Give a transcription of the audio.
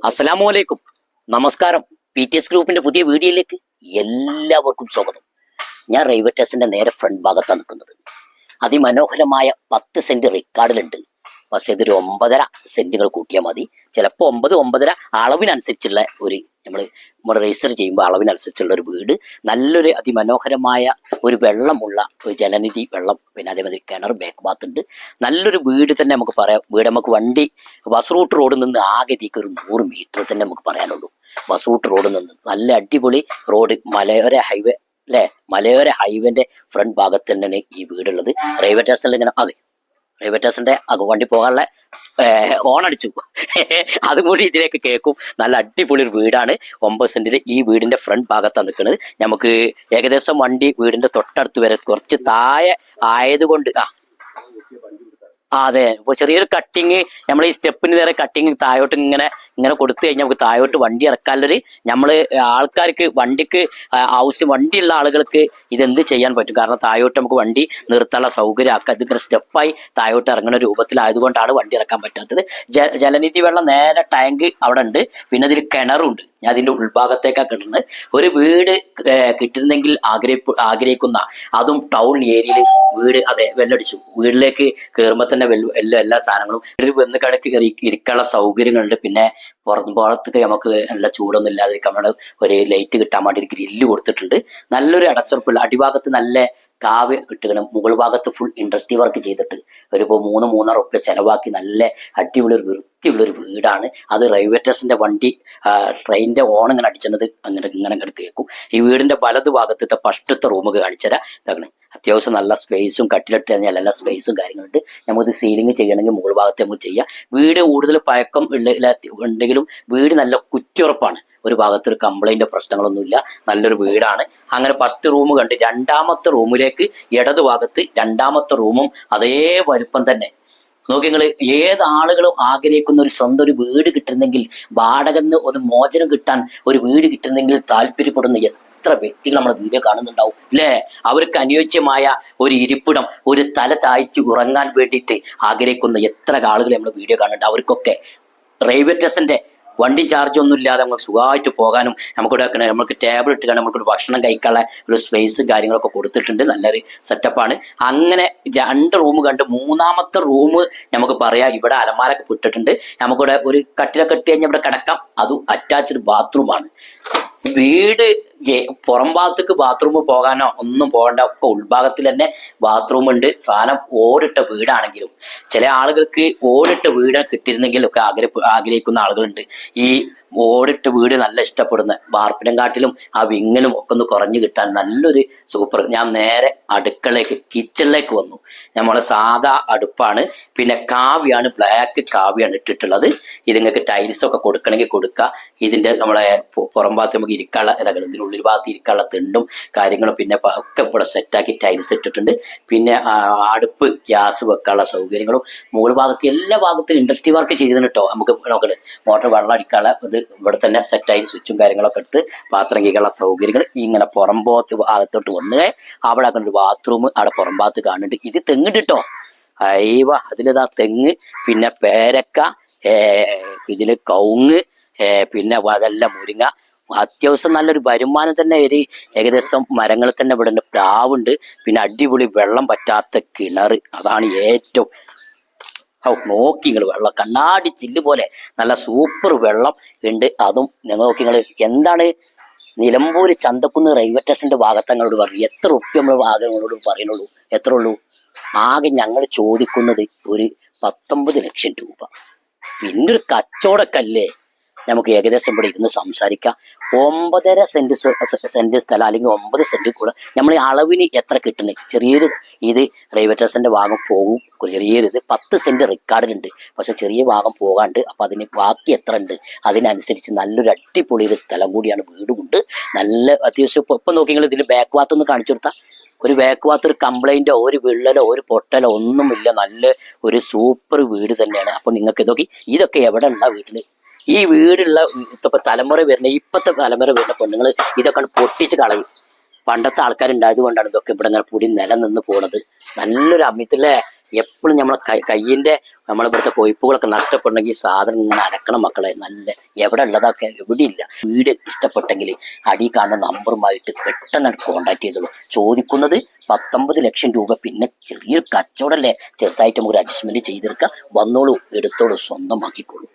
അസ്സലാമലൈക്കും, നമസ്കാരം. PTS ഗ്രൂപ്പിന്റെ പുതിയ വീഡിയോയിലേക്ക് എല്ലാവർക്കും സ്വാഗതം. ഞാൻ റെയിൽവേ സ്റ്റേഷന്റെ നേരെ ഫ്രണ്ട് ഭാഗത്താണ് നിൽക്കുന്നത്. അതിമനോഹരമായ 10 സെന്റ് റിക്കാർഡിലുണ്ട്. പക്ഷെ ഇതൊരു 9.5 സെന്റുകൾ കൂട്ടിയാൽ മതി. ചിലപ്പോൾ 9-9.5 അളവിനനുസരിച്ചുള്ള നമ്മൾ രജിസ്റ്റർ ചെയ്യുമ്പോൾ അളവിനനുസരിച്ചുള്ള ഒരു വീട്, നല്ലൊരു അതിമനോഹരമായ ഒരു വെള്ളമുള്ള ഒരു ജലനിധി വെള്ളം, പിന്നെ അതേമാതിരി കിണർ, ബാക്ക് ബാത്ത് ഉണ്ട്. നല്ലൊരു വീട് തന്നെ നമുക്ക് പറയാം. വീട് നമുക്ക് വണ്ടി ബസ് റൂട്ട് റോഡിൽ നിന്ന് ആകെ ഇതിക്ക് ഒരു 100 മീറ്റർ തന്നെ നമുക്ക് പറയാനുള്ളൂ. ബസ് റൂട്ട് റോഡിൽ നിന്ന് നല്ല അടിപൊളി റോഡ്, മലയോര ഹൈവേ അല്ലെ, മലയോര ഹൈവേന്റെ ഫ്രണ്ട് ഭാഗത്ത് തന്നെയാണ് ഈ വീടുള്ളത്. റെയിൽവേ സ്റ്റേഷനിൽ ഇങ്ങനെ റെയിൽവേ സ്റ്റേഷന്റെ വണ്ടി പോകാനുള്ള ഓണടിച്ചു അതും കൂടി ഇതിലേക്ക് കേൾക്കും. നല്ല അടിപൊളി ഒരു വീടാണ്. 9 സെന്റിൽ ഈ വീടിന്റെ ഫ്രണ്ട് ഭാഗത്താണ് നിൽക്കുന്നത്. നമുക്ക് ഏകദേശം വണ്ടി വീടിന്റെ തൊട്ടടുത്ത് വരെ കുറച്ച് താഴെ ആയതുകൊണ്ട് അതെ, ഇപ്പൊ ചെറിയൊരു കട്ടിങ്, നമ്മൾ ഈ സ്റ്റെപ്പിന് നേരെ കട്ടിങ് താഴോട്ട് ഇങ്ങനെ കൊടുത്തു കഴിഞ്ഞാൽ നമുക്ക് താഴോട്ട് വണ്ടി ഇറക്കാനുള്ളൊരു, നമ്മള് ആൾക്കാർക്ക് വണ്ടിക്ക് വണ്ടിയുള്ള ആളുകൾക്ക് ഇതെന്ത് ചെയ്യാൻ പറ്റും. കാരണം താഴോട്ട് നമുക്ക് വണ്ടി നിർത്താനുള്ള സൗകര്യം ആക്കുക. ഇതിങ്ങനെ സ്റ്റെപ്പായി താഴോട്ട് ഇറങ്ങുന്ന രൂപത്തിലായതുകൊണ്ടാണ് വണ്ടി ഇറക്കാൻ പറ്റാത്തത്. ജലനിധി വെള്ളം നേരെ ടാങ്ക് അവിടെ ഉണ്ട്. പിന്നെ അതിൽ കിണറുണ്ട്. ഞാൻ അതിന്റെ ഉൾഭാഗത്തേക്കാണ് കിട്ടുന്നത്. ഒരു വീട് കിട്ടുന്നെങ്കിൽ ആഗ്രഹിക്കുന്ന, അതും ടൗൺ ഏരിയയിൽ വീട്, അതെ വെല്ലടിച്ചു, വീട്ടിലേക്ക് കയറുമ്പോൾ തന്നെ എല്ലാ സാധനങ്ങളും ഒരു വന്ന് കടക്ക് ഇരിക്കാനുള്ള സൗകര്യങ്ങളുണ്ട്. പിന്നെ പുറത്തേക്ക് നമുക്ക് നല്ല ചൂടൊന്നും ഇല്ലാതിരിക്കാൻ വേണ്ടി ഒരു ലൈറ്റ് കിട്ടാൻ വേണ്ടി ഗ്രില്ല് കൊടുത്തിട്ടുണ്ട്. നല്ലൊരു അടച്ചുറപ്പുള്ള, അടിഭാഗത്ത് നല്ല കാവ് ഇട്ടുകണം. മുകൾ ഭാഗത്ത് ഫുൾ ഇൻഡസ്ട്രി വർക്ക് ചെയ്തിട്ട് ഇപ്പോൾ 3-3.5 ഉറുപ്പിക ചെലവാക്കി നല്ല അടിപൊളി ഒരു വൃത്തിയുള്ളൊരു വീടാണ്. അത് റെയിൽവേ സ്റ്റേഷന്റെ വണ്ടി ട്രെയിനിന്റെ ഓൺ ഇങ്ങനെ അടിച്ചത് ഇങ്ങനെ കേൾക്കും. ഈ വീടിന്റെ വലതു ഭാഗത്തെ ഫസ്റ്റത്തെ റൂമൊക്കെ കാണിച്ചുതരാം. ഇതാണ് അത്യാവശ്യം നല്ല സ്പേസും, കട്ടിലിട്ട് കഴിഞ്ഞാൽ എല്ലാ സ്പേസും കാര്യങ്ങളുണ്ട്. നമുക്ക് സീലിംഗ് ചെയ്യണമെങ്കിൽ മുകൾ ഭാഗത്ത് നമുക്ക് ചെയ്യാം. വീട് കൂടുതൽ പഴക്കം ഉണ്ടെങ്കിലും വീട് നല്ല കുറ്റിയുറപ്പാണ്. ഒരു ഭാഗത്തൊരു കംപ്ലൈന്റ് പ്രശ്നങ്ങളൊന്നുമില്ല. നല്ലൊരു വീടാണ്. അങ്ങനെ ഫസ്റ്റ് റൂം കണ്ട് രണ്ടാമത്തെ റൂമിലേക്ക് ഇടതു ഭാഗത്ത് രണ്ടാമത്തെ റൂമും അതേ വലുപ്പം തന്നെ. നോക്കി നിങ്ങൾ, ഏതാളുകളും ആഗ്രഹിക്കുന്ന ഒരു സ്വന്തം ഒരു വീട് കിട്ടുന്നെങ്കിൽ, വാടകന്ന് ഒരു മോചനം കിട്ടാൻ ഒരു വീട് കിട്ടുന്നെങ്കിൽ താല്പര്യപ്പെടുന്ന എത്ര വ്യക്തികൾ നമ്മുടെ വീഡിയോ കാണുന്നുണ്ടാവും അല്ലേ? അവർക്ക് അനുയോജ്യമായ ഒരു ഇരിപ്പിടം, ഒരു തല ചായ്ച്ച് ഉറങ്ങാൻ വേണ്ടിയിട്ട് ആഗ്രഹിക്കുന്ന എത്ര ആളുകൾ നമ്മുടെ വീഡിയോ കാണുന്നുണ്ട്. അവർക്കൊക്കെ റെയിൽവേ സ്റ്റേഷന്റെ വണ്ടി ചാർജ് ഒന്നും ഇല്ലാതെ നമുക്ക് സുഖമായിട്ട് പോകാനും, നമുക്ക് ടേബിൾ ഇട്ട് നമുക്കൊരു ഭക്ഷണം കഴിക്കാനുള്ള ഒരു സ്പേസ് കാര്യങ്ങളൊക്കെ കൊടുത്തിട്ടുണ്ട്. നല്ലൊരു സെറ്റപ്പാണ്. അങ്ങനെ 2 റൂം കണ്ട് മൂന്നാമത്തെ റൂം നമുക്ക് പറയാം, ഇവിടെ അലമാരൊക്കെ ഇട്ടിട്ടുണ്ട്. നമുക്കിവിടെ ഒരു കട്ടിലൊക്കെ ഇട്ട് കഴിഞ്ഞാൽ ഇവിടെ കിടക്കാം. അതും അറ്റാച്ച്ഡ് ബാത്റൂമാണ്. വീട് പുറം ഭാഗത്തേക്ക് ബാത്റൂം പോകാനോ ഒന്നും പോകേണ്ട, ഒക്കെ ഉൾഭാഗത്തിൽ തന്നെ ബാത്റൂം ഉണ്ട്. സാധനം ഓടിട്ട വീടാണെങ്കിലും ചില ആളുകൾക്ക് ഓടിട്ട വീട് കിട്ടിയിരുന്നെങ്കിൽ ഒക്കെ ആഗ്രഹിക്കുന്ന ആളുകളുണ്ട്. ഈ ഓടിട്ട വീട് നല്ല ഇഷ്ടപ്പെടുന്ന, വാർപ്പിനെക്കാട്ടിലും ആ വിങ്ങലും ഒക്കെ ഒന്ന് കുറഞ്ഞു കിട്ടാൻ നല്ലൊരു സൂപ്പർ. ഞാൻ നേരെ കിച്ചണിലേക്ക് വന്നു. നമ്മളെ സാധാ അടുപ്പാണ്. പിന്നെ കാവ്യാണ്, ബ്ലാക്ക് കാവ്യാണ് ഇട്ടിട്ടുള്ളത്. ഇത് നിങ്ങൾക്ക് ടൈൽസ് ഒക്കെ കൊടുക്കണമെങ്കിൽ കൊടുക്കുക. ഇതിന്റെ നമ്മളെ പുറം ഭാഗത്ത് നമുക്ക് ഇരിക്കാനുള്ള ഇതൊക്കെ, ഇതിനുള്ളിൽ ഭാഗത്ത് ഇരിക്കാനുള്ള തിണ്ടും കാര്യങ്ങളും പിന്നെ ഒക്കെ ഇവിടെ സെറ്റാക്കി ടൈൽസ് ഇട്ടിട്ടുണ്ട്. പിന്നെ അടുപ്പ്, ഗ്യാസ് വെക്കാനുള്ള സൗകര്യങ്ങളും മുകൾ ഭാഗത്ത് എല്ലാ ഭാഗത്തും ഇൻഡസ്ട്രി വർക്ക് ചെയ്തിട്ടുണ്ട് കേട്ടോ. നമുക്ക് നോക്കട്ടെ, മോട്ടർ വെള്ളം അടിക്കാനുള്ള ഇത് ഇവിടെ തന്നെ സെറ്റായി സ്വിച്ചും കാര്യങ്ങളൊക്കെ എടുത്ത് പാത്രം കൈകളുള്ള സൗകര്യങ്ങൾ. ഇങ്ങനെ ഭാഗത്തോട്ട് വന്ന് അവിടെ ഒരു ബാത്റൂം അവിടെ പുറം ഭാഗത്ത് കാണുന്നുണ്ട്. ഇത് തെങ്ങുണ്ട് കേട്ടോ. അതിലിതാ തെങ്ങ്, പിന്നെ പേരക്ക, ഇതില് കവുങ്ങ്, പിന്നെ അതെല്ലാം മുരിങ്ങ. അത്യാവശ്യം നല്ലൊരു വരുമാനം തന്നെ. ഏകദേശം മരങ്ങൾ തന്നെ ഇവിടെ ഉണ്ട്. പ്ലാവുണ്ട്. പിന്നെ അടിപൊളി വെള്ളം പറ്റാത്ത കിണർ. അതാണ് ഏറ്റവും നോക്കി നിങ്ങൾ, വെള്ളം കണ്ണാടി ചില്ല് പോലെ നല്ല സൂപ്പർ വെള്ളം ഉണ്ട്. അതും നിങ്ങൾ നോക്കി നിങ്ങൾ, എന്താണ് നിലമ്പൂര് ചന്തക്കുന്ന് റെയിൽവേ സ്റ്റേഷന്റെ ഭാഗത്തങ്ങളോട് പറഞ്ഞു. എത്ര ഉറുപ്പ്യ നമ്മൾ ആകെ നിങ്ങളോട് പറയുന്നുള്ളൂ? എത്ര ഉള്ളൂ? ആകെ ഞങ്ങൾ ചോദിക്കുന്നത് ഒരു 19 ലക്ഷം രൂപ. പിന്നെ ഒരു കച്ചവടക്കല്ലേ, നമുക്ക് ഏകദേശം ഇവിടെ ഇരുന്ന് സംസാരിക്കാം. 9.5 സെന്റ് സ്ഥലം അല്ലെങ്കിൽ 9 സെന്റ് കൂടെ നമ്മൾ അളവിന് എത്ര കിട്ടുന്നത്? ചെറിയൊരു ഇത് റെയിൽവേ സ്റ്റേഷന്റെ ഭാഗം പോകും. ചെറിയൊരു ഇത് 10 സെന്റ് റിക്കാർഡിലുണ്ട്. പക്ഷെ ചെറിയ ഭാഗം പോകാണ്ട്. അപ്പൊ അതിന് ബാക്കി എത്ര ഉണ്ട്? അതിനനുസരിച്ച് നല്ലൊരു അടിപൊളി ഒരു സ്ഥലം കൂടിയാണ്. വീടുമുണ്ട്. നല്ല അത്യാവശ്യം. ഇപ്പൊ നോക്കിയെങ്കിൽ ഇതിന് ബാക്ക് ഭാഗത്ത് ഒന്ന് കാണിച്ചു കൊടുത്താൽ, ഒരു ബാക്ക് ഭാഗത്ത് ഒരു കംപ്ലൈന്റോ ഒരു വിള്ളലോ ഒരു പൊട്ടലോ ഒന്നുമില്ല. നല്ല ഒരു സൂപ്പർ വീട് തന്നെയാണ്. അപ്പൊ നിങ്ങൾക്ക് ഇതൊക്കെ എവിടെ ഉള്ള വീട്ടില്? ഈ വീടുള്ള ഇപ്പത്തെ തലമുറ വരുന്ന പെണ്ണുങ്ങൾ ഇതൊക്കെ പൊട്ടിച്ച് കളയും. പണ്ടത്തെ ആൾക്കാരുണ്ടായത് കൊണ്ടാണ് ഇതൊക്കെ ഇവിടെ ഇങ്ങനെ പൊടി നിലനിന്ന് പോണത്. നല്ലൊരു അമിതല്ലേ എപ്പോഴും നമ്മളെ കയ്യിന്റെ നമ്മളിവിടുത്തെ കൊയ്പ്പുകളൊക്കെ നഷ്ടപ്പെടണമെങ്കിൽ സാധനം ഇങ്ങനെ അരക്കണം മക്കളെ. നല്ല എവിടെ ഉള്ളതൊക്കെ എവിടെയില്ല. വീട് ഇഷ്ടപ്പെട്ടെങ്കിൽ അടി കാണുന്ന നമ്പറുമായിട്ട് പെട്ടെന്ന് കോണ്ടാക്ട് ചെയ്തോളൂ. ചോദിക്കുന്നത് 19 ലക്ഷം രൂപ. പിന്നെ ചെറിയൊരു കച്ചവടമല്ലേ, ചെറുതായിട്ട് നമുക്ക് ഒരു അഡ്ജസ്റ്റ്മെന്റ് ചെയ്തെടുക്കാം. വന്നോളൂ, എടുത്തോളൂ, സ്വന്തമാക്കിക്കോളൂ.